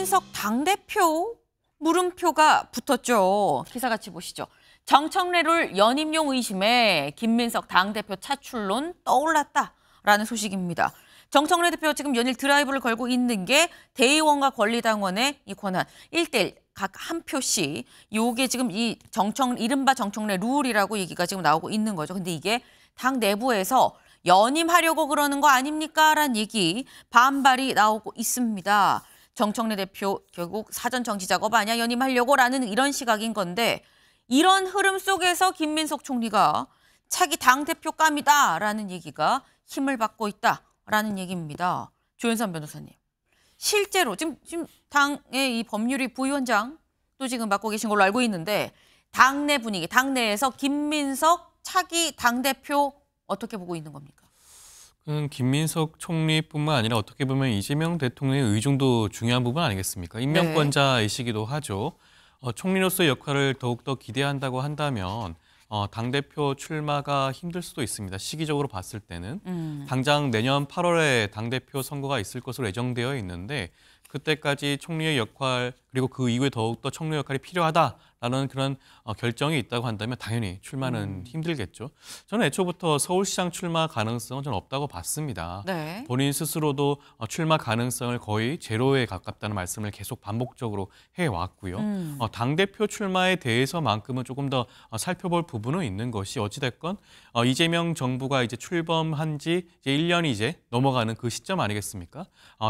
김민석 당대표 물음표가 붙었죠. 기사 같이 보시죠. 정청래를 연임용 의심에 김민석 당대표 차출론 떠올랐다라는 소식입니다. 정청래 대표 지금 연일 드라이브를 걸고 있는 게 대의원과 권리당원의 이 권한 1대1 각 한 표씩. 요게 지금 이 이른바 정청래 룰이라고 얘기가 지금 나오고 있는 거죠. 근데 이게 당 내부에서 연임하려고 그러는 거 아닙니까? 라는 얘기, 반발이 나오고 있습니다. 정청래 대표 결국 사전 정치 작업 아니야? 연임하려고 라는 이런 시각인 건데, 이런 흐름 속에서 김민석 총리가 차기 당대표감이다 라는 얘기가 힘을 받고 있다라는 얘기입니다. 조윤선 변호사님. 실제로 지금 당의 이 법률위 부위원장 또 지금 맡고 계신 걸로 알고 있는데, 당내 분위기, 당내에서 김민석 차기 당대표 어떻게 보고 있는 겁니까? 김민석 총리뿐만 아니라 어떻게 보면 이재명 대통령의 의중도 중요한 부분 아니겠습니까? 임명권자이시기도 하죠. 총리로서의 역할을 더욱더 기대한다고 한다면 당대표 출마가 힘들 수도 있습니다. 시기적으로 봤을 때는. 당장 내년 8월에 당대표 선거가 있을 것으로 예정되어 있는데, 그때까지 총리의 역할, 그리고 그 이후에 더욱더 총리 역할이 필요하다라는 그런 결정이 있다고 한다면 당연히 출마는 힘들겠죠. 저는 애초부터 서울시장 출마 가능성은 저는 없다고 봤습니다. 네. 본인 스스로도 출마 가능성을 거의 제로에 가깝다는 말씀을 계속 반복적으로 해왔고요. 당대표 출마에 대해서만큼은 조금 더 살펴볼 부분은 있는 것이, 어찌됐건 이재명 정부가 이제 출범한 지 이제 1년이 이제 넘어가는 그 시점 아니겠습니까?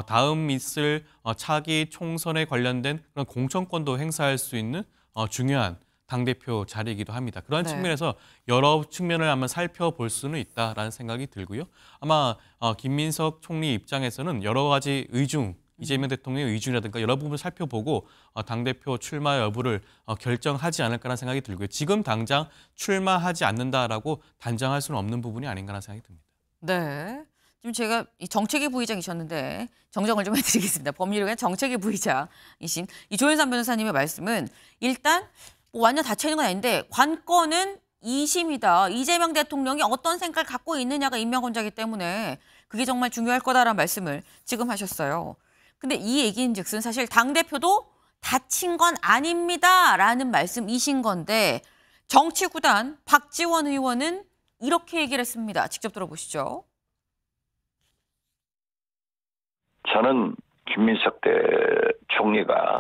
다음 있을 차기 총선에 관련된 그런 공천권도 행사할 수 있는 중요한 당대표 자리이기도 합니다. 그런 측면에서 여러 측면을 한번 살펴볼 수는 있다라는 생각이 들고요. 아마 김민석 총리 입장에서는 여러 가지 의중, 이재명 대통령의 의중이라든가 여러 부분을 살펴보고 당대표 출마 여부를 결정하지 않을까라는 생각이 들고요. 지금 당장 출마하지 않는다라고 단정할 수는 없는 부분이 아닌가라는 생각이 듭니다. 네. 지금 제가 이 정책위 부의장이셨는데 정정을 좀 해드리겠습니다. 법률위원 정책위 부의장이신 이 조윤선 변호사님의 말씀은 일단 뭐 완전 닫혀 있는 건 아닌데, 관건은 2심이다. 이재명 대통령이 어떤 생각을 갖고 있느냐가 임명권자이기 때문에 그게 정말 중요할 거다라는 말씀을 지금 하셨어요. 근데 이 얘기인즉슨 사실 당대표도 닫힌 건 아닙니다라는 말씀이신 건데, 정치구단 박지원 의원은 이렇게 얘기를 했습니다. 직접 들어보시죠. 저는 김민석 총리가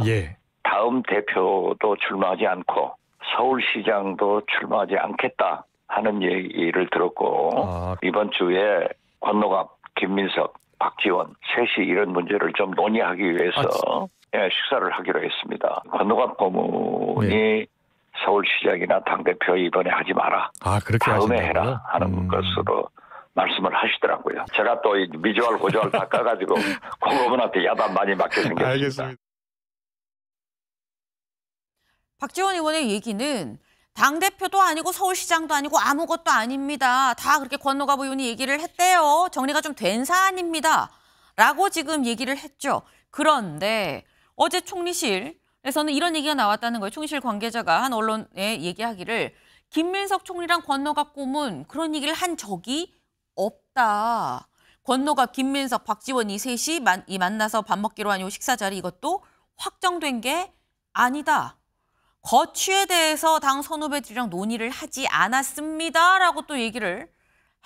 다음 대표도 출마하지 않고 서울시장도 출마하지 않겠다 하는 얘기를 들었고, 이번 주에 권노갑, 김민석, 박지원 셋이 이런 문제를 좀 논의하기 위해서 식사를 하기로 했습니다. 권노갑 고문이 서울시장이나 당대표 이번에 하지 마라. 그렇게 다음에 하신다고요? 해라 하는 것으로 말씀을 하시더라고요. 제가 또 미주알 고주알 다 까가지고 고문한테 야단 많이 맞게 생겼습니다. 알겠습니다. 박지원 의원의 얘기는 당대표도 아니고 서울시장도 아니고 아무것도 아닙니다. 다 그렇게 권노갑 의원이 얘기를 했대요. 정리가 좀 된 사안입니다. 라고 지금 얘기를 했죠. 그런데 어제 총리실에서는 이런 얘기가 나왔다는 거예요. 총리실 관계자가 한 언론에 얘기하기를, 김민석 총리랑 권노갑 고문 그런 얘기를 한 적이 없다. 권노갑, 김민석, 박지원 이 셋이 만나서 밥 먹기로 한 요 식사 자리, 이것도 확정된 게 아니다. 거취에 대해서 당 선후배들이랑 논의를 하지 않았습니다라고 또 얘기를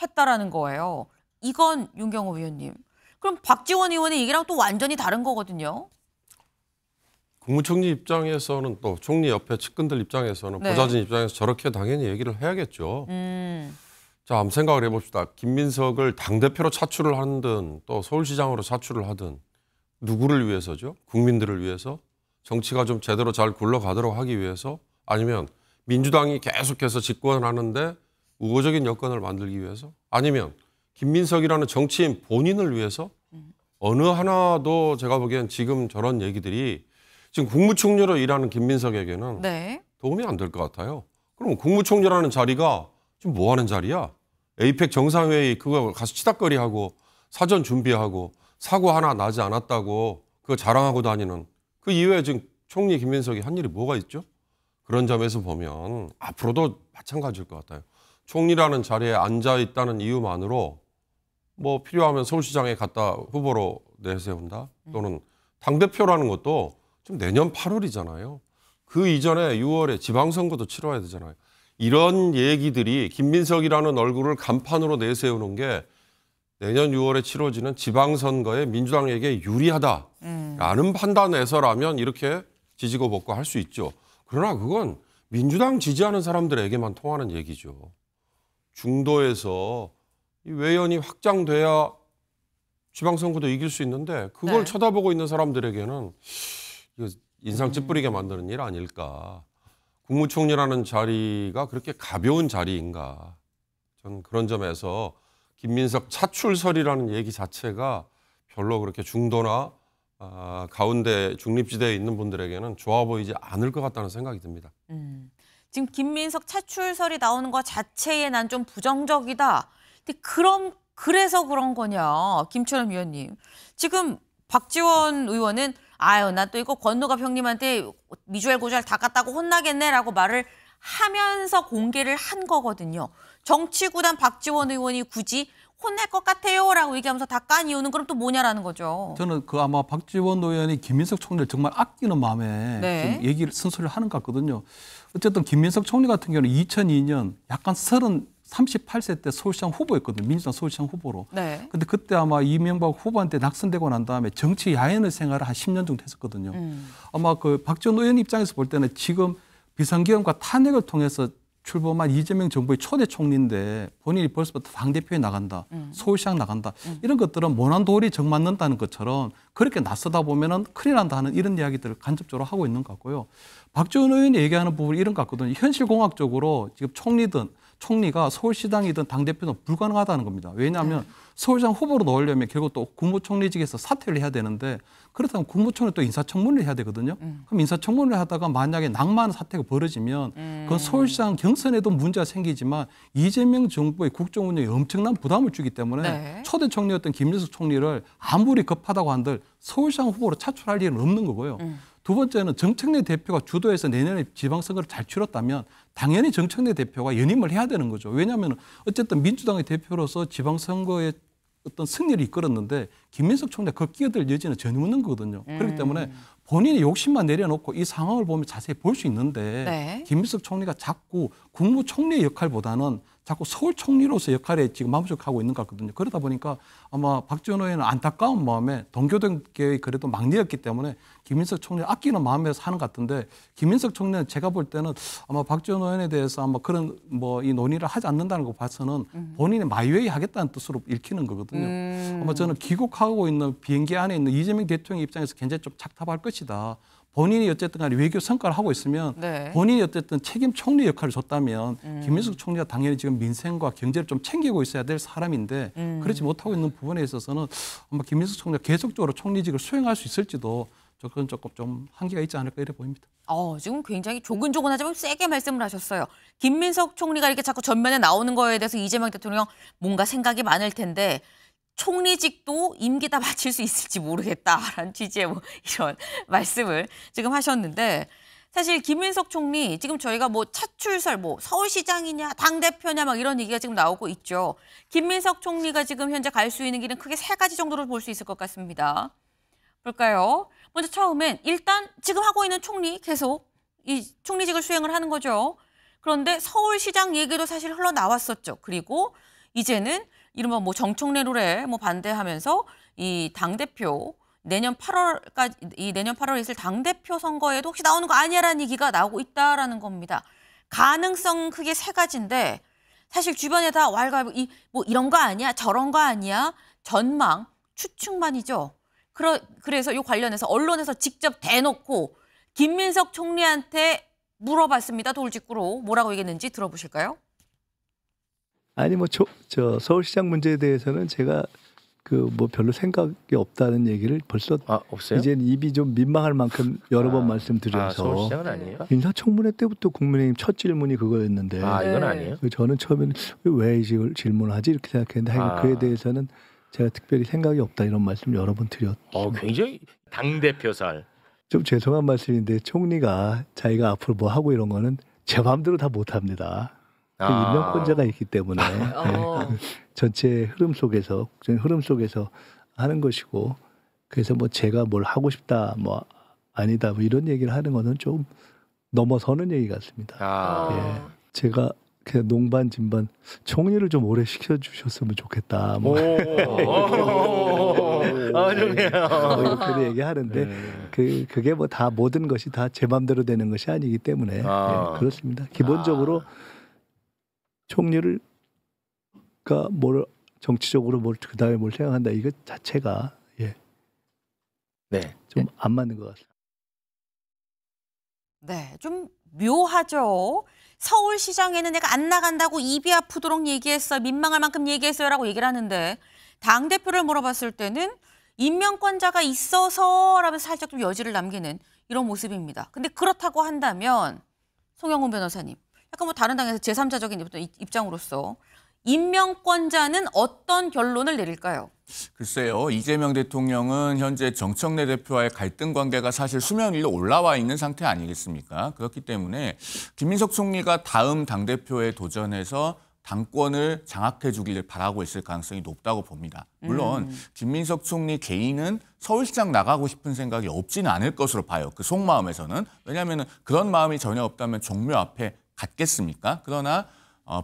했다라는 거예요. 이건 윤경호 의원님, 그럼 박지원 의원의 얘기랑 또 완전히 다른 거거든요. 국무총리 입장에서는, 또 총리 옆에 측근들 입장에서는, 보좌진 입장에서 저렇게 당연히 얘기를 해야겠죠. 자, 한번 생각을 해봅시다. 김민석을 당대표로 차출을 하든 또 서울시장으로 차출을 하든 누구를 위해서죠? 국민들을 위해서? 정치가 좀 제대로 잘 굴러가도록 하기 위해서? 아니면 민주당이 계속해서 집권하는데 우호적인 여건을 만들기 위해서? 아니면 김민석이라는 정치인 본인을 위해서? 어느 하나도 제가 보기엔 지금 저런 얘기들이 지금 국무총리로 일하는 김민석에게는 도움이 안 될 것 같아요. 그럼 국무총리라는 자리가 지금 뭐 하는 자리야? 에이펙 정상회의 그거 가서 치닥거리하고 사전 준비하고 사고 하나 나지 않았다고 그거 자랑하고 다니는, 그 이외에 지금 총리 김민석이 한 일이 뭐가 있죠? 그런 점에서 보면 앞으로도 마찬가지일 것 같아요. 총리라는 자리에 앉아 있다는 이유만으로 뭐 필요하면 서울시장에 갖다 후보로 내세운다, 또는 당대표라는 것도 지금 내년 8월이잖아요. 그 이전에 6월에 지방선거도 치러야 되잖아요. 이런 얘기들이 김민석이라는 얼굴을 간판으로 내세우는 게 내년 6월에 치러지는 지방선거에 민주당에게 유리하다라는 판단에서라면 이렇게 지지고 볶고 할 수 있죠. 그러나 그건 민주당 지지하는 사람들에게만 통하는 얘기죠. 중도에서 이 외연이 확장돼야 지방선거도 이길 수 있는데 그걸 네. 쳐다보고 있는 사람들에게는 이거 인상 찌푸리게 만드는 일 아닐까. 국무총리라는 자리가 그렇게 가벼운 자리인가. 저는 그런 점에서 김민석 차출설이라는 얘기 자체가 별로 그렇게 중도나 가운데 중립지대에 있는 분들에게는 좋아 보이지 않을 것 같다는 생각이 듭니다. 지금 김민석 차출설이 나오는 것 자체에 난 좀 부정적이다. 근데 그럼 그래서 그런 거냐, 김철현 위원님. 지금 박지원 의원은 아유, 나 또 이거 권노갑 형님한테 미주알 고주알 다 깠다고 혼나겠네라고 말을 하면서 공개를 한 거거든요. 정치구단 박지원 의원이 굳이 혼낼 것 같아요라고 얘기하면서 다 깐 이유는 그럼 또 뭐냐라는 거죠. 저는 그 아마 박지원 의원이 김민석 총리를 정말 아끼는 마음에 네. 지금 얘기를 쓴소리를 하는 것 같거든요. 어쨌든 김민석 총리 같은 경우는 2002년 약간 38세 때 서울시장 후보였거든요. 민주당 서울시장 후보로. 네. 근데 그때 아마 이명박 후보한테 낙선되고 난 다음에 정치 야인의 생활을 한 10년 정도 했었거든요. 아마 그 박지원 의원 입장에서 볼 때는 지금 비상계엄과 탄핵을 통해서 출범한 이재명 정부의 초대 총리인데 본인이 벌써부터 당대표에 나간다, 서울시장 나간다, 이런 것들은 모난 돌이 정 맞는다는 것처럼 그렇게 나서다 보면은 큰일 난다 하는 이런 이야기들을 간접적으로 하고 있는 것 같고요. 박지원 의원이 얘기하는 부분이 이런 것 같거든요. 현실공학적으로 지금 총리가 서울시장이든 당대표는 불가능하다는 겁니다. 왜냐하면 서울시장 후보로 넣으려면 결국 또 국무총리직에서 사퇴를 해야 되는데 그렇다면 국무총리 또 인사청문회를 해야 되거든요. 그럼 인사청문회를 하다가 만약에 낙마하는 사태가 벌어지면 그건 서울시장 경선에도 문제가 생기지만 이재명 정부의 국정운영에 엄청난 부담을 주기 때문에 네. 초대 총리였던 김민석 총리를 아무리 급하다고 한들 서울시장 후보로 차출할 일은 없는 거고요. 두 번째는 정청래 대표가 주도해서 내년에 지방선거를 잘 치렀다면 당연히 정청래 대표가 연임을 해야 되는 거죠. 왜냐하면 어쨌든 민주당의 대표로서 지방선거에 어떤 승리를 이끌었는데 김민석 총리가 그 끼어들 여지는 전혀 없는 거거든요. 그렇기 때문에 본인이 욕심만 내려놓고 이 상황을 보면 자세히 볼 수 있는데 네. 김민석 총리가 자꾸 국무총리의 역할보다는 자꾸 서울 총리로서 역할에 지금 마음속하고 있는 것 같거든요. 그러다 보니까 아마 박지원 의원은 안타까운 마음에 동교동계의 그래도 막내였기 때문에 김민석 총리를 아끼는 마음에서 하는 것 같은데 김민석 총리는 제가 볼 때는 아마 박지원 의원에 대해서 아마 그런 이 논의를 하지 않는다는 거 봐서는 본인이 마이웨이 하겠다는 뜻으로 읽히는 거거든요. 아마 저는 귀국하고 있는 비행기 안에 있는 이재명 대통령 입장에서 굉장히 좀 착잡할 것이다. 본인이 어쨌든 간에 외교 성과를 하고 있으면 네. 본인이 어쨌든 책임 총리 역할을 줬다면 김민석 총리가 당연히 지금 민생과 경제를 좀 챙기고 있어야 될 사람인데 그렇지 못하고 있는 부분에 있어서는 아마 김민석 총리가 계속적으로 총리직을 수행할 수 있을지도 조금 좀 한계가 있지 않을까 이래 보입니다. 지금 굉장히 조근조근하지만 세게 말씀을 하셨어요. 김민석 총리가 이렇게 자꾸 전면에 나오는 거에 대해서 이재명 대통령 뭔가 생각이 많을 텐데 총리직도 임기 다 마칠 수 있을지 모르겠다라는 취지의 이런 말씀을 지금 하셨는데 사실 김민석 총리 지금 저희가 차출설 서울시장이냐 당대표냐 막 이런 얘기가 지금 나오고 있죠. 김민석 총리가 지금 현재 갈 수 있는 길은 크게 3가지 정도로 볼 수 있을 것 같습니다. 볼까요? 먼저 처음엔 일단 지금 하고 있는 총리 계속 이 총리직을 수행을 하는 거죠. 그런데 서울시장 얘기도 사실 흘러나왔었죠. 그리고 이제는 이른바 정청래 룰에 반대하면서 이 당대표 내년 8월에 있을 당대표 선거에도 혹시 나오는 거 아니야라는 얘기가 나오고 있다라는 겁니다. 가능성 크게 3가지인데 사실 주변에 다 왈가왈부 이런 거 아니야 저런 거 아니야 전망 추측만이죠. 그래서 이 관련해서 언론에서 직접 대놓고 김민석 총리한테 물어봤습니다. 돌직구로 뭐라고 얘기했는지 들어보실까요? 아니 저 서울시장 문제에 대해서는 제가 별로 생각이 없다는 얘기를 벌써 없어요? 이제 입이 좀 민망할 만큼 여러 번 말씀드려서 서울시장은 아니에요? 인사청문회 때부터 국민의힘 첫 질문이 그거였는데 이건 아니에요? 저는 처음에는 왜 이걸 질문하지 이렇게 생각했는데 그에 대해서는 제가 특별히 생각이 없다 이런 말씀 여러 번 드렸습니다. 굉장히 당대표살. 좀 죄송한 말씀인데 총리가 자기가 앞으로 뭐 하고 이런 거는 제 마음대로 다 못합니다. 임명권자가 있기 때문에 전체 흐름 속에서 하는 것이고 그래서 제가 뭘 하고 싶다 아니다 뭐 이런 얘기를 하는 거는 좀 넘어서는 얘기 같습니다. 예. 제가 그냥 농반 진반 총리를 좀 오래 시켜주셨으면 좋겠다. 뭐 좋네요. 이렇게도 얘기하는데 그게 뭐 다 모든 것이 다 제 맘대로 되는 것이 아니기 때문에 예, 그렇습니다. 기본적으로 총리를 뭘 정치적으로 그다음에 뭘 생각한다 이것 자체가 네. 좀 안 맞는 것 같습니다. 네, 좀 묘하죠. 서울시장에는 내가 안 나간다고 입이 아프도록 얘기했어요. 민망할 만큼 얘기했어요라고 얘기를 하는데 당대표를 물어봤을 때는 임명권자가 있어서 라면서 살짝 좀 여지를 남기는 이런 모습입니다. 근데 그렇다고 한다면 송영훈 변호사님, 약간 뭐 다른 당에서 제3자적인 입장으로서 임명권자는 어떤 결론을 내릴까요? 글쎄요. 이재명 대통령은 현재 정청래 대표와의 갈등 관계가 사실 수면 위로 올라와 있는 상태 아니겠습니까? 그렇기 때문에 김민석 총리가 다음 당대표에 도전해서 당권을 장악해 주기를 바라고 있을 가능성이 높다고 봅니다. 물론 김민석 총리 개인은 서울시장 나가고 싶은 생각이 없지는 않을 것으로 봐요. 그 속마음에서는. 왜냐하면 그런 마음이 전혀 없다면 종묘 앞에 갔겠습니까? 그러나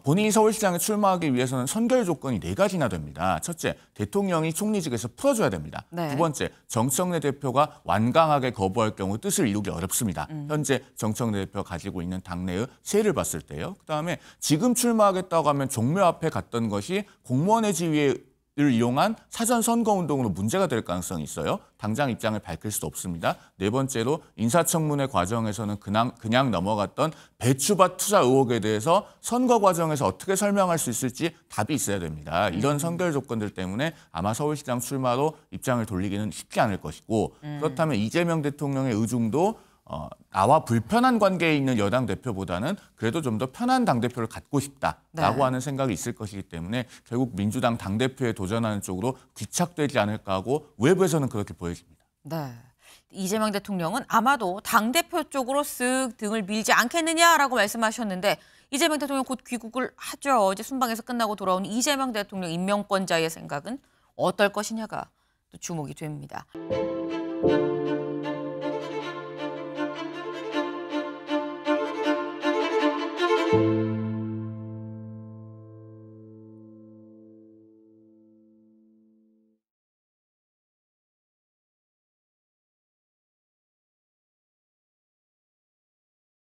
본인이 서울시장에 출마하기 위해서는 선결 조건이 4가지나 됩니다. 첫째, 대통령이 총리직에서 풀어줘야 됩니다. 네. 두 번째, 정청래 대표가 완강하게 거부할 경우 뜻을 이루기 어렵습니다. 현재 정청래 대표가 가지고 있는 당내의 세를 봤을 때요. 그다음에 지금 출마하겠다고 하면 종묘 앞에 갔던 것이 공무원의 지위에 를 이용한 사전 선거운동으로 문제가 될 가능성이 있어요. 당장 입장을 밝힐 수 없습니다. 네 번째로 인사청문회 과정에서는 그냥 넘어갔던 배추밭 투자 의혹에 대해서 선거 과정에서 어떻게 설명할 수 있을지 답이 있어야 됩니다. 이런 선결 조건들 때문에 아마 서울시장 출마로 입장을 돌리기는 쉽지 않을 것이고 그렇다면 이재명 대통령의 의중도 나와 불편한 관계에 있는 여당 대표보다는 그래도 좀 더 편한 당대표를 갖고 싶다라고 하는 생각이 있을 것이기 때문에 결국 민주당 당대표에 도전하는 쪽으로 귀착되지 않을까 하고 외부에서는 그렇게 보여집니다. 네. 이재명 대통령은 아마도 당대표 쪽으로 쓱 등을 밀지 않겠느냐라고 말씀하셨는데 이재명 대통령 곧 귀국을 하죠. 이제 순방에서 끝나고 돌아온 이재명 대통령 임명권자의 생각은 어떨 것이냐가 또 주목이 됩니다.